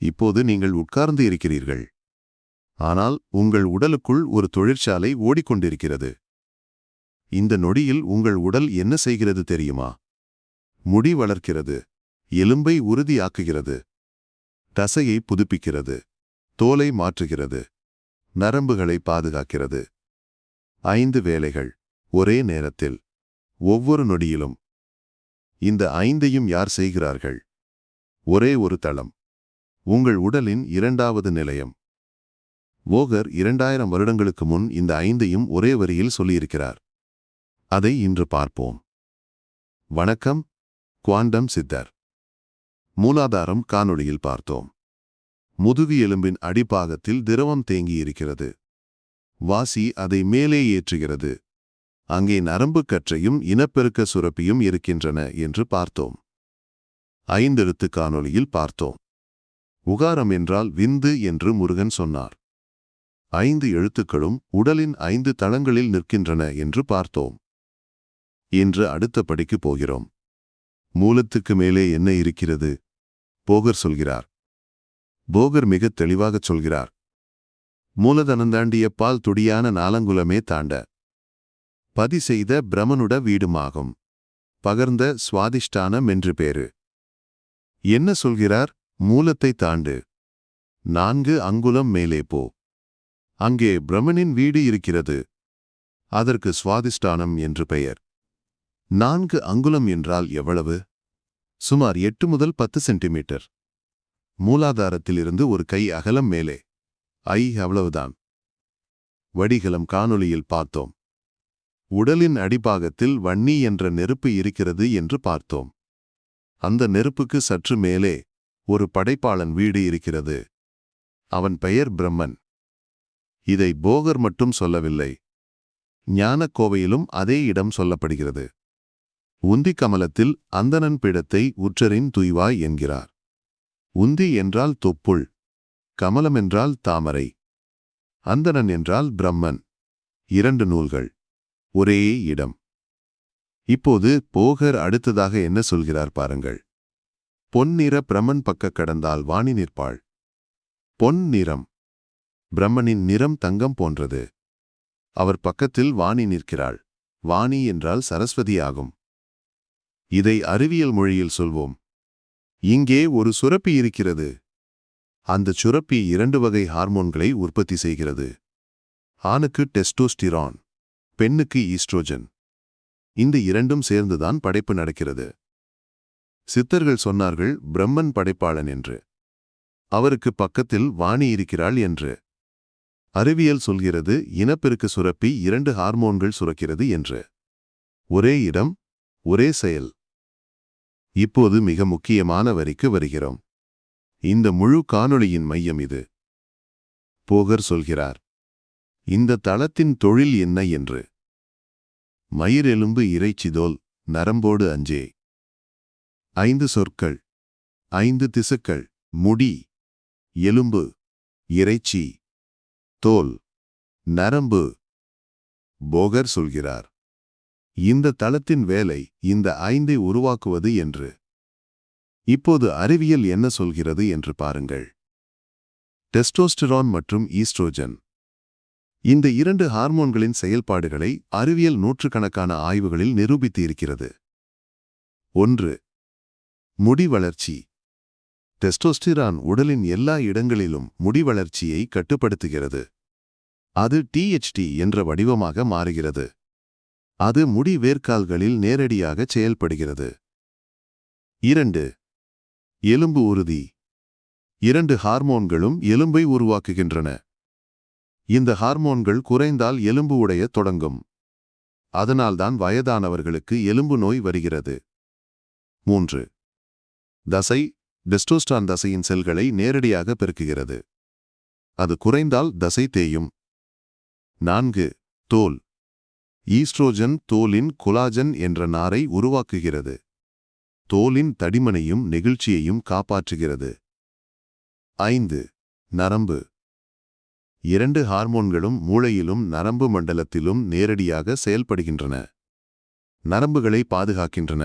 இப்போது நீங்கள் உட்கார்ந்து இருக்கிறீர்கள். ஆனால் உங்கள் உடலுக்குள் ஒரு தொழிற்சாலை ஓடிக்கொண்டிருக்கிறது. இந்த நொடியில் உங்கள் உடல் என்ன செய்கிறது தெரியுமா? முடி வளர்க்கிறது, எலும்பை உறுதியாக்குகிறது, தசையை புதுப்பிக்கிறது, தோலை மாற்றுகிறது, நரம்புகளை பாதுகாக்கிறது. 5 வேலைகள் ஒரே நேரத்தில், ஒவ்வொரு நொடியிலும். இந்த 5ஐயும் யார் செய்கிறார்கள்? ஒரே ஒரு தளம், உங்கள் உடலின் 2வது நிலையம். போகர் 2000 வருடங்களுக்கு முன் இந்த 5ஐயும் ஒரே வரியில் சொல்லியிருக்கிறார். அதை இன்று பார்ப்போம். வணக்கம், குவாண்டம் சித்தர். மூலாதாரம் காணொளியில் பார்த்தோம். முதுகு எலும்பின் அடிப்பாகத்தில் திரவம் தேங்கியிருக்கிறது. வாசி அதை மேலே ஏற்றுகிறது. அங்கே நரம்பு கற்றையும் இனப்பெருக்க சுரப்பியும் இருக்கின்றன என்று பார்த்தோம். 5 எழுத்து காணொளியில் பார்த்தோம். உகாரம் என்றால் விந்து என்று முருகன் சொன்னார். 5 எழுத்துக்களும் உடலின் 5 தளங்களில் நிற்கின்றன என்று பார்த்தோம். இன்று அடுத்த படிக்கு போகிறோம். மூலத்துக்கு மேலே என்ன இருக்கிறது? போகர் சொல்கிறார். போகர் மிகத் தெளிவாகச் சொல்கிறார். மூலதனந்தாண்டிய பால் துடியான நாலங்குலமே தாண்ட பதி செய்த பிரமனுட வீடுமாகும். பகர்ந்த சுவாதிஷ்டானம் என்று பேரு. என்ன சொல்கிறார்? மூலத்தை தாண்டு 4 அங்குலம் மேலே போ. அங்கே பிரமனின் வீடு இருக்கிறது. அதற்கு சுவாதிஷ்டானம் என்று பெயர். 4 அங்குலம் என்றால் எவ்வளவு? சுமார் 8 முதல் 10 சென்டிமீட்டர். மூலாதாரத்திலிருந்து ஒரு கை அகலம் மேலே. அவ்வளவுதான். வடிகலம் காணொளியில் பார்த்தோம். உடலின் அடிப்பாகத்தில் வன்னி என்ற நெருப்பு இருக்கிறது என்று பார்த்தோம். அந்த நெருப்புக்கு சற்று மேலே ஒரு படைப்பாளன் வீடு இருக்கிறது. அவன் பெயர் பிரம்மன். இதை போகர் மட்டும் சொல்லவில்லை. ஞானக்கோவையிலும் அதே இடம் சொல்லப்படுகிறது. உந்தி கமலத்தில் அந்தணன் பிடத்தை உற்றரின் துய்வாய் என்கிறார். உந்தி என்றால் தொப்புள், கமலம் என்றால் தாமரை, அந்தணன் என்றால் பிரம்மன். 2 நூல்கள், ஒரே இடம். இப்போது போகர் அடுத்ததாக என்ன சொல்கிறார் பாருங்கள். பொன்னிற பிரமன் பக்க கடந்தால் வாணி நிற்பாள். பொன் நிறம். பிரம்மனின் நிறம் தங்கம் போன்றது. அவர் பக்கத்தில் வாணி நிற்கிறாள். வாணி என்றால் சரஸ்வதி ஆகும். இதை அறிவியல் மொழியில் சொல்வோம். இங்கே ஒரு சுரப்பி இருக்கிறது. அந்த சுரப்பி 2 வகை ஹார்மோன்களை உற்பத்தி செய்கிறது. ஆணுக்கு டெஸ்டோஸ்டிரான், பெண்ணுக்கு ஈஸ்ட்ரோஜன். இந்த 2ம் சேர்ந்துதான் படைப்பு நடக்கிறது. சித்தர்கள் சொன்னார்கள் பிரம்மன் படைப்பாளன் என்று. அவருக்கு பக்கத்தில் வாணி இருக்கிறாள் என்று. அறிவியல் சொல்கிறது இனப்பெருக்க சுரப்பி 2 ஹார்மோன்கள் சுரக்கிறது என்று. ஒரே இடம், ஒரே செயல். இப்போது மிக முக்கியமான வரிக்கு வருகிறோம். இந்த முழு காணொளியின் மையம் இது. போகர் சொல்கிறார். இந்த தளத்தின் தொழில் என்ன என்று. மயிரெலும்பு இறைச்சிதோல் நரம்போடு அஞ்சே. 5 சொற்கள், 5 திசுக்கள்: முடி, எலும்பு, இறைச்சி, தோல், நரம்பு. போகர் சொல்கிறார் இந்த தளத்தின் வேலை இந்த 5ஐ உருவாக்குவது என்று. இப்போது அறிவியல் என்ன சொல்கிறது என்று பாருங்கள். டெஸ்டோஸ்டெரான் மற்றும் ஈஸ்ட்ரோஜன். இந்த 2 ஹார்மோன்களின் செயல்பாடுகளை அறிவியல் நூற்றுக்கணக்கான ஆய்வுகளில் நிரூபித்து இருக்கிறது. 1. முடி வளர்ச்சி. டெஸ்டோஸ்டிரான் உடலின் எல்லா இடங்களிலும் முடி வளர்ச்சியை கட்டுப்படுத்துகிறது. அது THT என்ற வடிவமாக மாறுகிறது. அது முடி வேர்க்கால்களில் நேரடியாக செயல்படுகிறது. 2. எலும்பு உறுதி. 2 ஹார்மோன்களும் எலும்பை உருவாக்குகின்றன. இந்த ஹார்மோன்கள் குறைந்தால் எலும்பு உடைய தொடங்கும். அதனால்தான் வயதானவர்களுக்கு எலும்பு நோய் வருகிறது. 3. தசை. டெஸ்டோஸ்டான் தசையின் செல்களை நேரடியாக பெருக்குகிறது. அது குறைந்தால் தசை தேயும். 4. தோல். ஈஸ்ட்ரோஜன் தோலின் கொலாஜன் என்ற நாரை உருவாக்குகிறது. தோலின் தடிமனையும் நெகிழ்ச்சியையும் காப்பாற்றுகிறது. 5. நரம்பு. 2 ஹார்மோன்களும் மூளையிலும் நரம்பு மண்டலத்திலும் நேரடியாக செயல்படுகின்றன. நரம்புகளை பாதுகாக்கின்றன,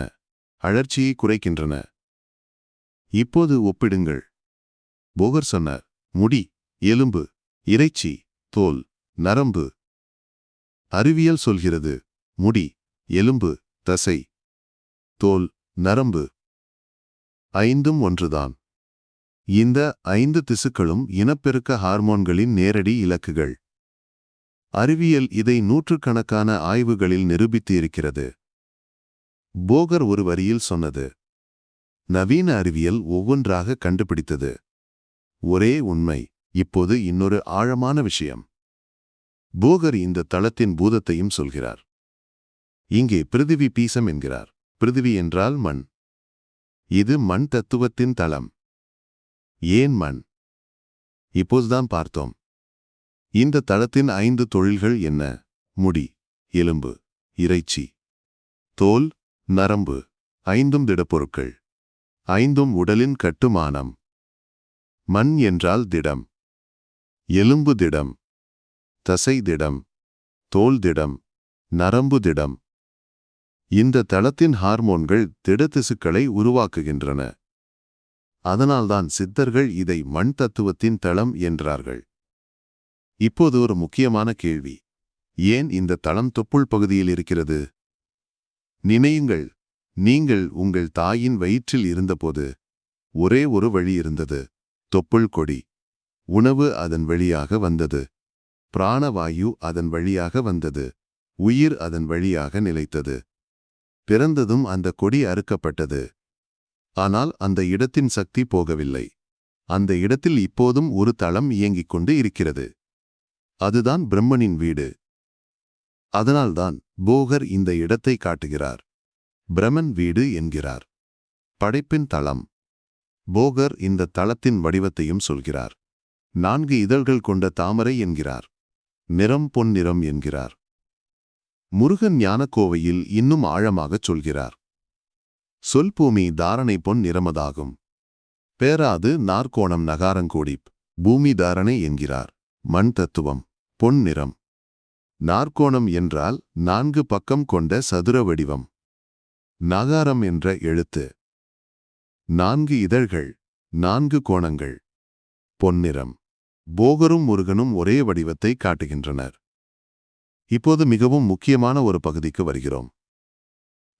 அழற்சியை குறைக்கின்றன. இப்போது ஒப்பிடுங்கள். போகர் சொன்னார், முடி, எலும்பு, இறைச்சி, தோல், நரம்பு. அறிவியல் சொல்கிறது, முடி, எலும்பு, தசை, தோல், நரம்பு ஐந்தும் ஒன்றுதான். இந்த 5 திசுக்களும் இனப்பெருக்க ஹார்மோன்களின் நேரடி இலக்குகள். அறிவியல் இதை நூற்றுக்கணக்கான ஆய்வுகளில் நிரூபித்து இருக்கிறது. போகர் ஒரு வரியில் சொன்னது, நவீன அறிவியல் ஒவ்வொன்றாக கண்டுபிடித்தது ஒரே உண்மை. இப்போது இன்னொரு ஆழமான விஷயம். போகர் இந்த தளத்தின் பூதத்தையும் சொல்கிறார். இங்கே பிருதிவி பீசம் என்கிறார். பிருதிவி என்றால் மண். இது மண் தத்துவத்தின் தளம். ஏன் மண்? இப்போதுதான் பார்த்தோம். இந்த தளத்தின் 5 தொழில்கள் என்ன? முடி, எலும்பு, இறைச்சி, தோல், நரம்பு. 5ம் திடப்பொருட்கள். 5ம் உடலின் கட்டுமானம். மண் என்றால் திடம், எலும்பு திடம், தசை திடம், தோல் திடம், நரம்பு திடம். இந்த தளத்தின் ஹார்மோன்கள் திடத்திசுக்களை உருவாக்குகின்றன. அதனால்தான் சித்தர்கள் இதை மண் தத்துவத்தின் தளம் என்றார்கள். இப்போது ஒரு முக்கியமான கேள்வி. ஏன் இந்த தளம் தொப்புள் பகுதியில் இருக்கிறது? நினையுங்கள், நீங்கள் உங்கள் தாயின் வயிற்றில் இருந்தபோது ஒரே ஒரு வழி இருந்தது, தொப்புள் கொடி. உணவு அதன் வழியாக வந்தது, பிராணவாயு அதன் வழியாக வந்தது, உயிர் அதன் வழியாக நிலைத்தது. பிறந்ததும் அந்த கொடி அறுக்கப்பட்டது. ஆனால் அந்த இடத்தின் சக்தி போகவில்லை. அந்த இடத்தில் இப்போதும் ஒரு தளம் இயங்கிக் கொண்டு இருக்கிறது. அதுதான் பிரம்மனின் வீடு. அதனால்தான் போகர் இந்த இடத்தை காட்டுகிறார். பிரமன் வீடு என்கிறார். படைப்பின் தளம். போகர் இந்த தளத்தின் வடிவத்தையும் சொல்கிறார். 4 இதழ்கள் கொண்ட தாமரை என்கிறார். நிறம் பொன் நிறம் என்கிறார். முருகன் ஞானக்கோவையில் இன்னும் ஆழமாகச் சொல்கிறார். சொல்பூமி தாரணை பொன் நிறமதாகும். பேராது நாற்கோணம் நகாரங்கூடிப் பூமி தாரணை என்கிறார். மண் தத்துவம், பொன் நிறம். நாற்கோணம் என்றால் 4 பக்கம் கொண்ட சதுர வடிவம். நகாரம் என்ற எழுத்து. 4 இதழ்கள், 4 கோணங்கள். பொன்னிறம். போகரும் முருகனும் ஒரே வடிவத்தை காட்டுகின்றனர். இப்போது மிகவும் முக்கியமான ஒரு பகுதிக்கு வருகிறோம்.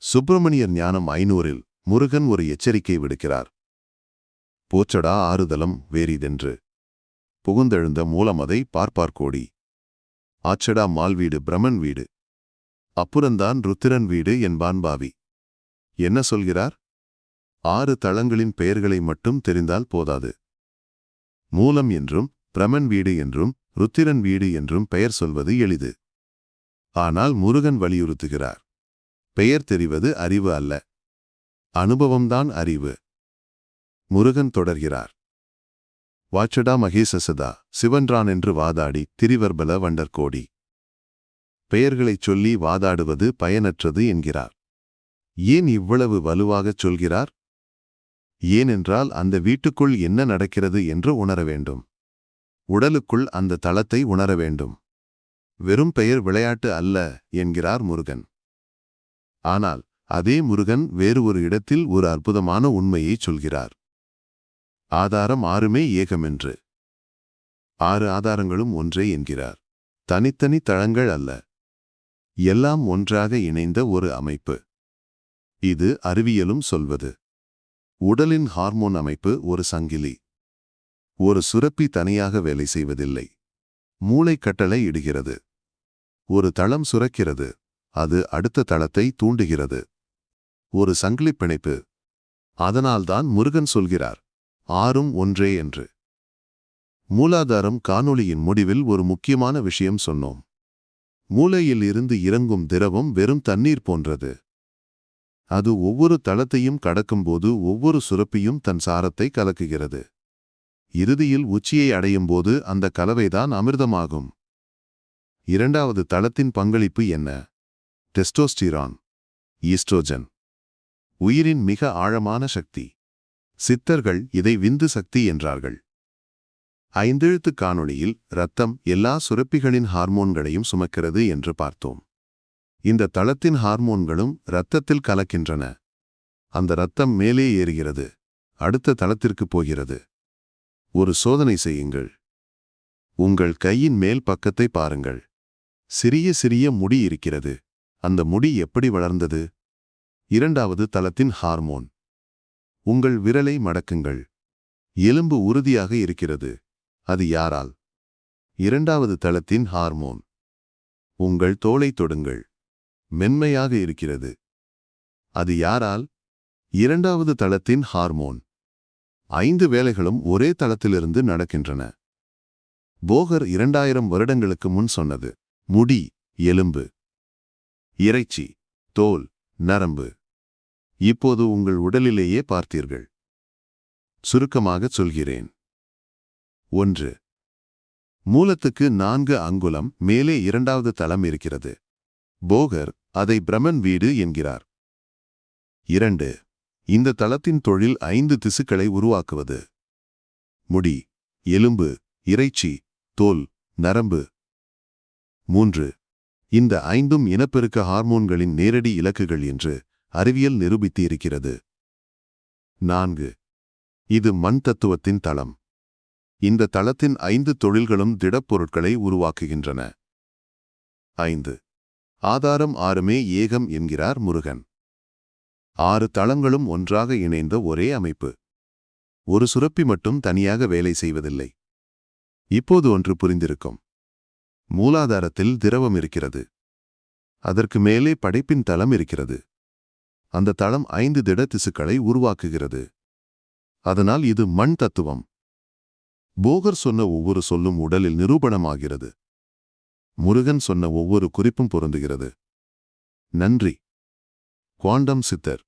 சுப்பிரமணியர் ஞானம் 500இல் முருகன் ஒரு எச்சரிக்கை விடுக்கிறார். போச்சடா ஆறுதலம் வேறிதென்று புகுந்தெழுந்த மூலமதை பார்ப்பார்கோடி. ஆச்சடா மால்வீடு பிரமன் வீடு, அப்புறந்தான் ருத்திரன் வீடு என்பான் பாவி. என்ன சொல்கிறார்? 6 தளங்களின் பெயர்களை மட்டும் தெரிந்தால் போதாது. மூலம் என்றும் பிரமன் வீடு என்றும் ருத்திரன் வீடு என்றும் பெயர் சொல்வது எளிது. ஆனால் முருகன் வலியுறுத்துகிறார், பெயர் தெரிவது அறிவு அல்ல, அனுபவம்தான் அறிவு. முருகன் தொடர்கிறார். வாச்சடா மகேசசதா சிவன்றான் என்று வாதாடி திரிவர்பல வண்டர்கோடி. பெயர்களைச் சொல்லி வாதாடுவது பயனற்றது என்கிறார். ஏன் இவ்வளவு வலுவாகச் சொல்கிறார்? ஏனென்றால் அந்த வீட்டுக்குள் என்ன நடக்கிறது என்று உணர வேண்டும். உடலுக்குள் அந்த தளத்தை உணர வேண்டும். வெறும் பெயர் விளையாட்டு அல்ல என்கிறார் முருகன். ஆனால் அதே முருகன் வேறு ஒரு இடத்தில் ஒரு அற்புதமான உண்மையைச் சொல்கிறார். ஆதாரம் 6மே ஏகமென்று. 6 ஆதாரங்களும் ஒன்றே என்கிறார். தனித்தனி தளங்கள் அல்ல, எல்லாம் ஒன்றாக இணைந்த ஒரு அமைப்பு. இது அறிவியலும் சொல்வது. உடலின் ஹார்மோன் அமைப்பு ஒரு சங்கிலி. ஒரு சுரப்பி தனியாக வேலை செய்வதில்லை. மூளை கட்டளை இடுகிறது. ஒரு தளம் சுரக்கிறது, அது அடுத்த தளத்தை தூண்டுகிறது. ஒரு சங்கிலி பிணைப்பு. அதனால்தான் முருகன் சொல்கிறார், 6ம் ஒன்றே என்று. மூலாதாரம் காணொளியின் முடிவில் ஒரு முக்கியமான விஷயம் சொன்னோம். மூளையில் இருந்து இறங்கும் திரவம் வெறும் தண்ணீர் போன்றது. அது ஒவ்வொரு தளத்தையும் கடக்கும்போது ஒவ்வொரு சுரப்பியும் தன் சாரத்தை கலக்குகிறது. இறுதியில் உச்சியை அடையும்போது அந்த கலவைதான் அமிர்தமாகும். 2வது தளத்தின் பங்களிப்பு என்ன? Testosterone, oestrogen. உயிரின் மிக ஆழமான சக்தி. சித்தர்கள் இதை விந்து சக்தி என்றார்கள். 5 எழுத்து காணொளியில் இரத்தம் எல்லா சுரப்பிகளின் ஹார்மோன்களையும் சுமக்கிறது என்று பார்த்தோம். இந்த தளத்தின் ஹார்மோன்களும் இரத்தத்தில் கலக்கின்றன. அந்த இரத்தம் மேலே ஏறுகிறது, அடுத்த தளத்திற்கு போகிறது. ஒரு சோதனை செய்யுங்கள். உங்கள் கையின் மேல் பக்கத்தை பாருங்கள். சிறிய சிறிய முடி இருக்கிறது. அந்த முடி எப்படி வளர்ந்தது? இரண்டாவது தளத்தின் ஹார்மோன். உங்கள் விரலை மடக்குங்கள். எலும்பு உறுதியாக இருக்கிறது. அது யாரால்? இரண்டாவது தளத்தின் ஹார்மோன். உங்கள் தோளை தொடுங்கள். மென்மையாக இருக்கிறது. அது யாரால்? இரண்டாவது தளத்தின் ஹார்மோன். 5 வேலைகளும் ஒரே தளத்திலிருந்து நடக்கின்றன. போகர் 2000 வருடங்களுக்கு முன் சொன்னது. முடி, எலும்பு, இறைச்சி, தோல், நரம்பு. இப்போது உங்கள் உடலிலேயே பார்த்தீர்கள். சுருக்கமாகச் சொல்கிறேன். 1. மூலத்துக்கு 4 அங்குலம் மேலே இரண்டாவது தளம் இருக்கிறது. போகர் அதை பிரமன் வீடு என்கிறார். 2. இந்த தளத்தின் தொழில் 5 திசுக்களை உருவாக்குவது. முடி, எலும்பு, இறைச்சி, தோல், நரம்பு. 3. இந்த 5ம் இனப்பெருக்க ஹார்மோன்களின் நேரடி இலக்குகள் என்று அறிவியல் நிரூபித்து இருக்கிறது. 4. இது மண் தத்துவத்தின் தளம். இந்த தளத்தின் 5 தொழில்களும் திடப்பொருட்களை உருவாக்குகின்றன. 5. ஆதாரம் 6மே ஏகம் என்கிறார் முருகன். 6 தளங்களும் ஒன்றாக இணைந்த ஒரே அமைப்பு. ஒரு சுரப்பி மட்டும் தனியாக வேலை செய்வதில்லை. இப்போது ஒன்று புரிந்திருக்கும். மூலாதாரத்தில் திரவம் இருக்கிறது. அதற்கு மேலே படைப்பின் தளம் இருக்கிறது. அந்த தளம் 5 திட திசுக்களை உருவாக்குகிறது. அதனால் இது மண் தத்துவம். போகர் சொன்ன ஒவ்வொரு சொல்லும் உடலில் நிரூபணமாகிறது. முருகன் சொன்ன ஒவ்வொரு குறிப்பும் பொருந்துகிறது. நன்றி. குவாண்டம் சித்தர்.